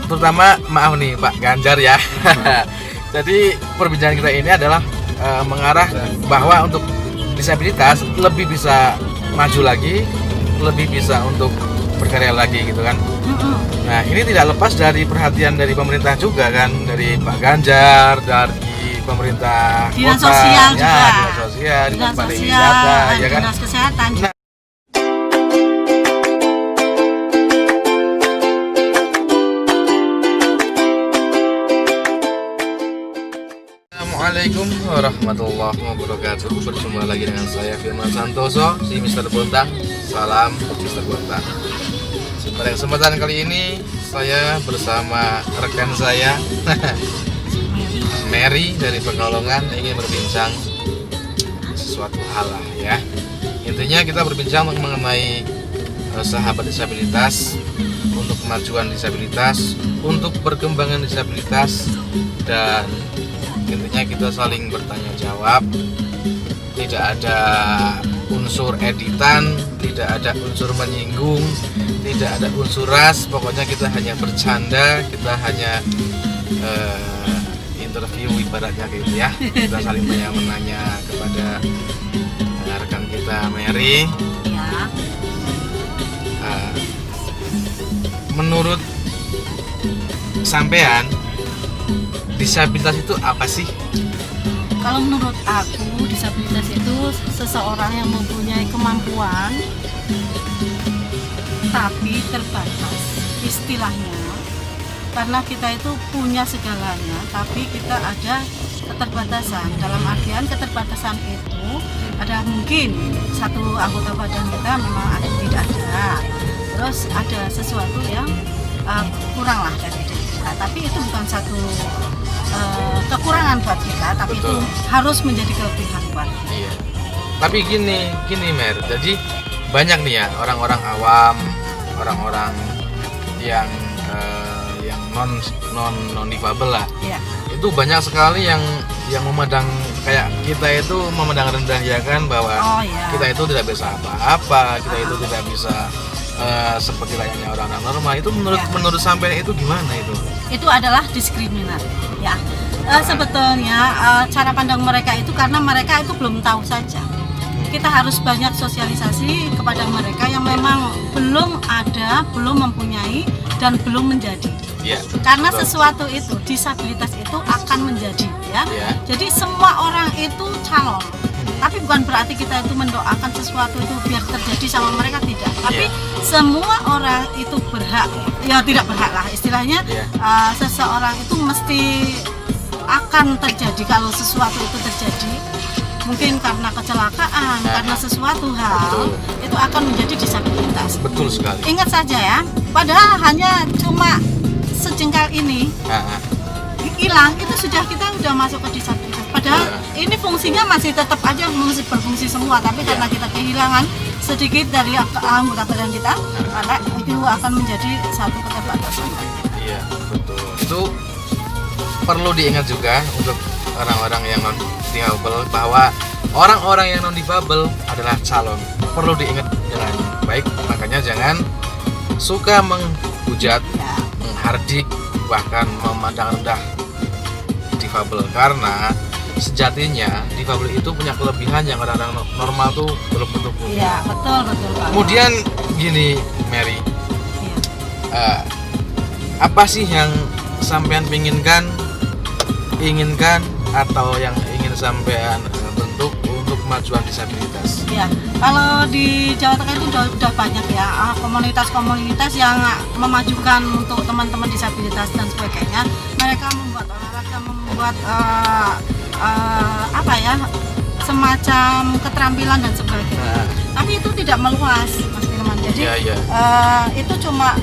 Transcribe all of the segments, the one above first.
terutama maaf nih Pak Ganjar ya. Jadi perbincangan kita ini adalah mengarah bahwa untuk disabilitas lebih bisa maju lagi, lebih bisa untuk berkarya lagi gitu kan. Nah ini tidak lepas dari perhatian dari pemerintah juga kan, dari Pak Ganjar, dari pemerintah dinas kota, sosial ya, juga, dinas sosial, dinas Pak sosial, Wisata, ya kan. dinas kesehatan. Nah, Assalamualaikum warahmatullahi wabarakatuh. Berjumpa lagi dengan saya Firman Santoso, si Mr. Bontang. Salam Mr. Bontang. Pada kesempatan kali ini saya bersama rekan saya Mary dari Pekalongan ingin berbincang sesuatu hal lah ya. Intinya kita berbincang mengenai sahabat disabilitas, untuk kemajuan disabilitas, untuk perkembangan disabilitas, dan intinya kita saling bertanya jawab. Tidak ada unsur editan, tidak ada unsur menyinggung, tidak ada unsur ras. Pokoknya kita hanya bercanda, kita hanya interview ibaratnya gitu ya. Kita saling menanya kepada rekan kita Mary. Ya. Menurut sampean, disabilitas itu apa sih? Kalau menurut aku, disabilitas itu seseorang yang mempunyai kemampuan tapi terbatas istilahnya, karena kita itu punya segalanya tapi kita ada keterbatasan. Dalam artian keterbatasan itu ada mungkin satu anggota badan kita memang ada, tidak ada, terus ada sesuatu yang kurang lah dari diri kita, tapi itu bukan satu kekurangan buat kita, tapi Betul. itu harus menjadi kelebihan buat kita. Iya. Tapi gini Mer. Jadi banyak nih ya orang-orang awam, orang-orang yang non difabel lah. Iya. Itu banyak sekali yang memandang kayak kita itu memandang rendah ya kan, bahwa Oh iya. kita itu tidak bisa apa-apa, kita itu tidak bisa seperti layaknya orang-orang normal. Itu menurut sampean itu gimana itu? Itu adalah diskriminasi ya. Sebetulnya cara pandang mereka itu karena mereka itu belum tahu saja. Kita harus banyak sosialisasi kepada mereka yang memang belum ada, belum mempunyai, dan belum menjadi. Ya, Karena betul. sesuatu itu, disabilitas itu akan menjadi ya. Ya. Jadi semua orang itu calon. Tapi bukan berarti kita itu mendoakan sesuatu itu biar terjadi sama mereka, tidak. Tapi semua orang itu berhak, ya tidak berhak lah istilahnya. Seseorang itu mesti akan terjadi. Kalau sesuatu itu terjadi, mungkin karena kecelakaan, karena sesuatu hal, itu akan menjadi disabilitas. Betul sekali. Ingat saja ya, padahal hanya cuma sejengkal ini hilang, itu kita sudah masuk ke disabilitas. Padahal ini fungsinya masih tetap aja masih berfungsi semua, tapi karena kita kehilangan sedikit dari anggota badan kita, karena itu akan menjadi satu keterbatasan. Iya, betul. Itu perlu diingat juga untuk orang-orang yang non difabel, bahwa orang-orang yang non difabel adalah calon. Perlu diingat dengan baik. Makanya jangan suka menghujat, menghardik, bahkan memandang rendah difabel, karena sejatinya difabel itu punya kelebihan yang orang-orang normal tuh belum tentu punya. Iya, betul Pak. Kemudian gini Mary, Iya. apa sih yang sampean inginkan atau yang ingin sampean bentuk untuk kemajuan disabilitas? Ya, kalau di Jawa Tengah itu udah banyak ya komunitas-komunitas yang memajukan untuk teman-teman disabilitas dan sebagainya. Mereka membuat olahraga, membuat semacam keterampilan dan sebagainya. Tapi itu tidak meluas, Mas Firman. Jadi itu cuma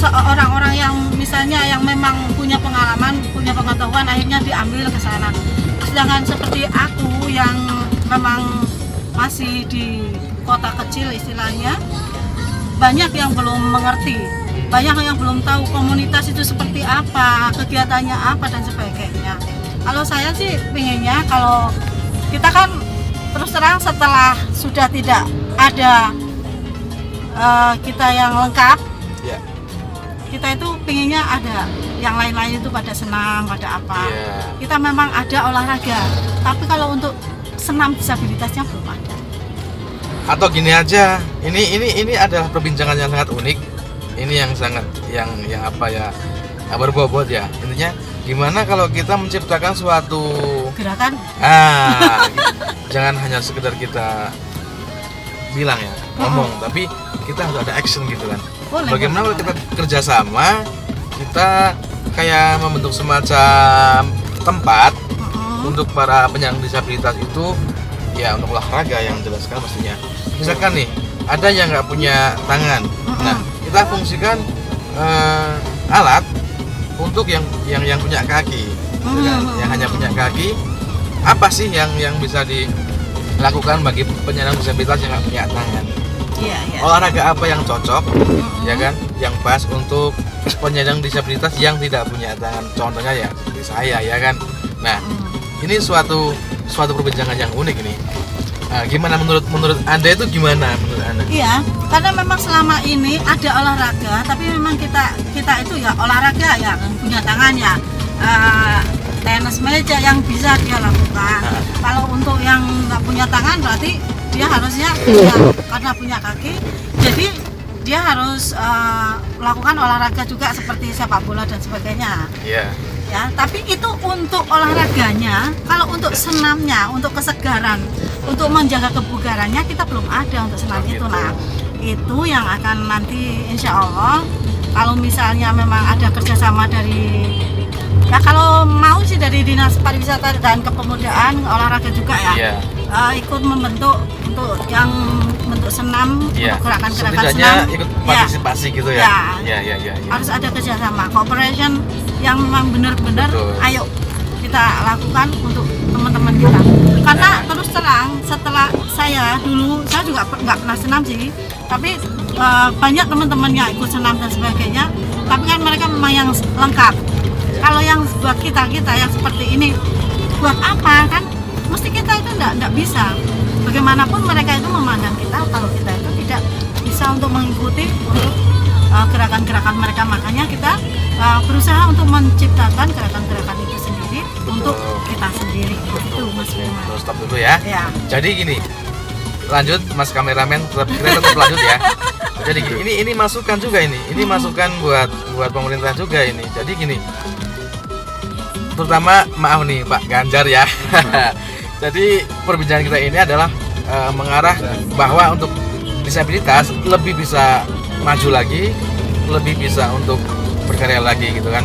orang-orang yang misalnya yang memang punya pengalaman, punya pengetahuan, akhirnya diambil ke sana. Sedangkan seperti aku yang memang masih di kota kecil istilahnya, banyak yang belum mengerti, banyak yang belum tahu komunitas itu seperti apa, kegiatannya apa dan sebagainya. Kalau saya sih pengennya, kalau kita kan terus terang setelah sudah tidak ada kita yang lengkap, kita itu pinginnya ada yang lain-lain itu pada senam, pada apa. Kita memang ada olahraga, tapi kalau untuk senam disabilitasnya belum ada. Atau gini aja, ini adalah perbincangan yang sangat unik. Ini yang sangat yang apa ya, berbobot ya. Intinya gimana kalau kita menciptakan suatu gerakan? Jangan hanya sekedar kita bilang ya, ngomong, tapi kita harus ada action gitu kan. Bagaimana kalau kita kerjasama, kita kayak membentuk semacam tempat untuk para penyandang disabilitas itu, ya untuk olahraga yang jelas kan pastinya. Misalkan nih, ada yang nggak punya tangan, nah kita fungsikan alat untuk yang punya kaki, yang hanya punya kaki. Apa sih yang bisa dilakukan bagi penyandang disabilitas yang nggak punya tangan? Olahraga apa yang cocok, ya kan? Yang pas untuk penyandang disabilitas yang tidak punya tangan. Contohnya ya seperti saya, ya kan? Nah, ini suatu perbincangan yang unik ini. Gimana menurut Anda itu gimana menurut Anda? Iya, karena memang selama ini ada olahraga, tapi memang kita itu ya olahraga ya punya tangan ya, tenis meja yang bisa dia lakukan. Kalau untuk yang nggak punya tangan berarti dia harusnya karena punya kaki, jadi dia harus melakukan olahraga juga seperti sepak bola dan sebagainya. Ya, tapi itu untuk olahraganya. Kalau untuk senamnya, untuk kesegaran, untuk menjaga kebugarannya kita belum ada untuk senam itu. Nah, itu yang akan nanti insya Allah kalau misalnya memang ada kerjasama dari ya kalau mau sih dari Dinas Pariwisata dan Kepemudaan olahraga juga ya, ikut membentuk untuk yang bentuk senam, untuk gerakan-gerakan senam, ikut partisipasi gitu ya. Harus ada kerjasama, cooperation yang memang benar-benar ayo kita lakukan untuk teman-teman kita. Karena terus terang setelah saya juga nggak pernah senam sih, tapi banyak teman-teman yang ikut senam dan sebagainya, tapi kan mereka memang yang lengkap. Kalau yang buat kita yang seperti ini, buat apa kan? Mesti kita itu nggak bisa. Bagaimanapun mereka itu memandang kita kalau kita itu tidak bisa untuk mengikuti untuk gerakan-gerakan mereka, makanya kita berusaha untuk menciptakan gerakan-gerakan itu sendiri. Betul. Untuk kita sendiri. Itu Mas Firman. Terus stop dulu ya. Jadi gini, lanjut Mas kameramen, kita tetap lanjut ya. Jadi gini, ini masukan juga ini masukan buat pemerintah juga ini. Jadi gini, terutama maaf nih Pak Ganjar ya. Jadi perbincangan kita ini adalah mengarah bahwa untuk disabilitas lebih bisa maju lagi, lebih bisa untuk berkarya lagi gitu kan.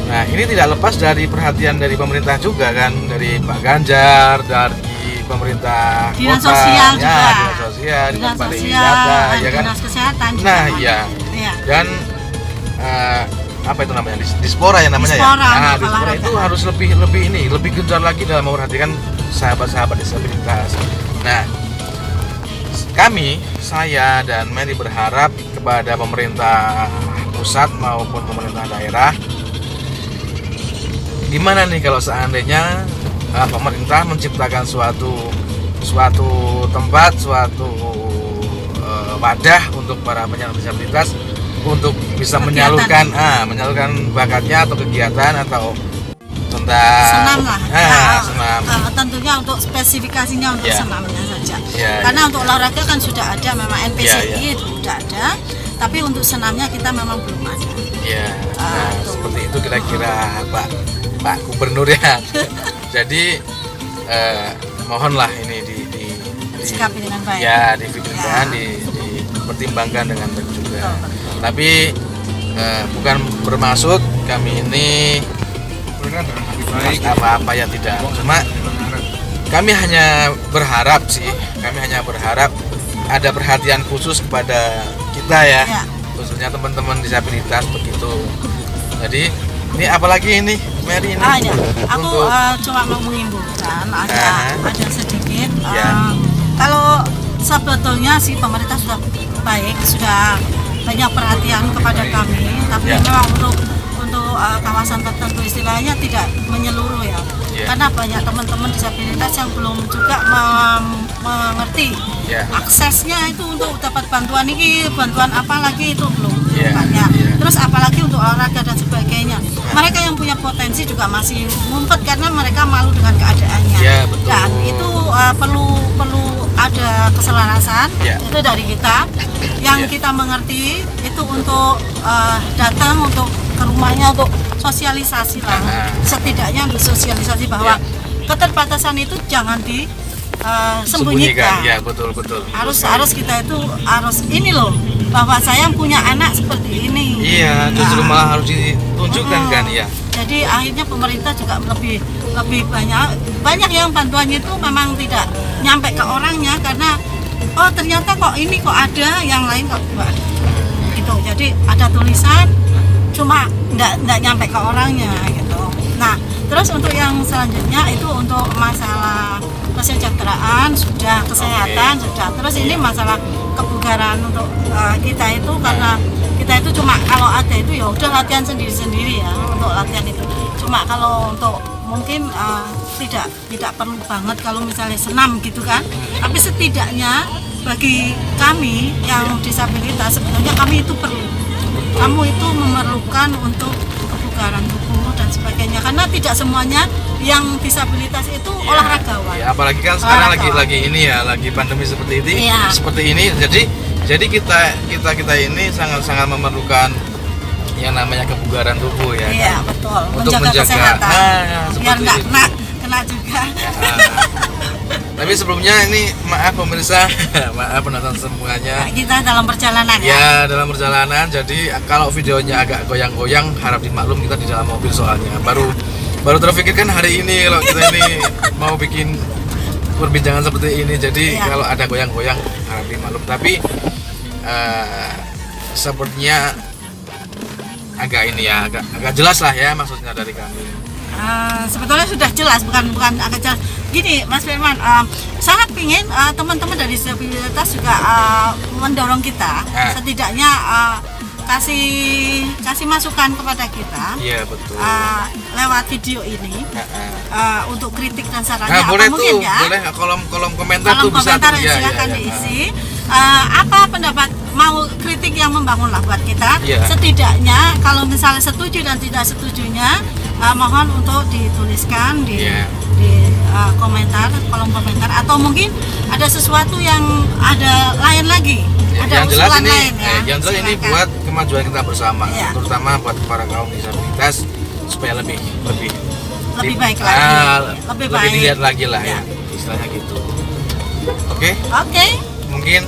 Nah, ini tidak lepas dari perhatian dari pemerintah juga kan, dari Pak Ganjar, dari pemerintah Dinas kota, sosial ya, juga. Dinas sosial, Dinas Pariwisata, sosial, ya kan. Dinas kesehatan juga. Nah, iya. Dan apa itu namanya? Dispora ya namanya Dispora, ya. Nah, Dispora itu harus lebih gencar lagi dalam memperhatikan sahabat-sahabat disabilitas. Nah, saya dan Mary berharap kepada pemerintah pusat maupun pemerintah daerah, gimana nih kalau seandainya pemerintah menciptakan suatu tempat, suatu wadah untuk para penyandang disabilitas untuk bisa menyalurkan bakatnya atau kegiatan atau tentang senam lah. Senam. Tentunya untuk spesifikasinya untuk senamnya saja. Karena untuk olahraga kan sudah ada, memang NPCI sudah ada, tapi untuk senamnya kita memang belum ada. Seperti itu kira-kira Pak Gubernur ya. Jadi mohonlah ini disikapi dengan baik. Ya, difikirkan, dipertimbangkan dengan baik juga. Tapi bukan bermaksud kami ini apa-apa ya, tidak. Cuma kami hanya berharap ada perhatian khusus kepada kita ya, khususnya teman-teman disabilitas begitu. Jadi ini apalagi ini Mary ini. Aku cuma mau mengimbaukan ada sedikit. Kalau sebetulnya sih pemerintah sudah baik, sudah banyak perhatian kepada kami, tapi memang untuk kawasan tertentu istilahnya tidak menyeluruh ya. Karena banyak teman-teman disabilitas yang belum juga mengerti aksesnya itu untuk dapat bantuan ini, bantuan apa lagi itu belum banyak. Terus apalagi untuk olahraga dan sebagainya. Mereka yang punya potensi juga masih ngumpet karena mereka malu dengan keadaannya. Dan itu perlu ada keselarasan itu dari kita yang kita mengerti itu untuk datang untuk ke rumahnya untuk sosialisasi lah, setidaknya untuk sosialisasi bahwa keterbatasan itu jangan disembunyikan. Ya, betul. Harus kita itu harus ini loh, bahwa saya punya anak seperti ini. Iya, justru malah harus ditunjukkan kan ya. Jadi akhirnya pemerintah juga lebih banyak yang bantuannya itu memang tidak nyampe ke orangnya karena oh ternyata kok ini kok ada, yang lain kok enggak ada. Gitu. Jadi ada tulisan cuma enggak nyampe ke orangnya gitu. Nah, terus untuk yang selanjutnya itu untuk masalah kesejahteraan sudah, kesehatan sudah. Terus ini masalah kebugaran untuk kita itu karena kita itu cuma kalau ada itu ya udah latihan sendiri-sendiri ya untuk latihan itu. Cuma kalau untuk mungkin tidak perlu banget kalau misalnya senam gitu kan. Tapi setidaknya bagi kami yang disabilitas sebenarnya kami itu perlu. Kamu itu memerlukan untuk kebugaran tubuh dan sebagainya karena tidak semuanya yang disabilitas itu olahragawan. Ya, apalagi kan sekarang lagi ini ya, lagi pandemi seperti ini. Seperti ini jadi kita ini sangat memerlukan yang namanya kebugaran tubuh ya. Iya, kan? betul. Untuk menjaga kesehatan. Biar nggak kena juga. Tapi sebelumnya ini maaf pemirsa, maaf penonton semuanya. Kita dalam perjalanan ya. Ya, dalam perjalanan. Jadi kalau videonya agak goyang-goyang harap dimaklum, kita di dalam mobil soalnya. Baru terpikirkan hari ini kalau kita ini mau bikin perbincangan seperti ini. Jadi kalau ada goyang-goyang harap dimaklum. Tapi sepertinya agak ini ya, agak jelas lah ya maksudnya dari kami. Sebetulnya sudah jelas, bukan agak jelas. Gini, Mas Firman, sangat pingin teman-teman dari disabilitas juga mendorong kita, setidaknya kasih masukan kepada kita. Iya, betul. Lewat video ini untuk kritik dan sarannya. Boleh mungkin tuh, ya? boleh kolom komentar tuh bisa komentar tuh silakan diisi. Apa pendapat mau kritik yang membangun lah buat kita. Setidaknya kalau misalnya setuju dan tidak setujunya mohon untuk dituliskan di komentar, kolom komentar, atau mungkin ada sesuatu yang ada lain lagi. Ada yang jelas ini, lain, ya. Yang jelas ini buat kemajuan kita bersama, terutama buat para kaum disabilitas supaya lebih baik lagi, lebih dilihat lagi lah ya, istilahnya gitu. Oke. Mungkin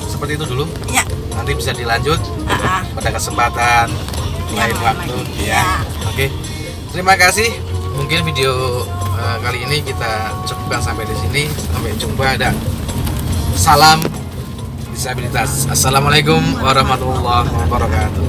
seperti itu dulu. Nanti bisa dilanjut pada kesempatan lain waktu. Oke. Terima kasih. Mungkin video kali ini kita cukupkan sampai di sini. Sampai jumpa dan salam disabilitas. Assalamualaikum warahmatullahi wabarakatuh.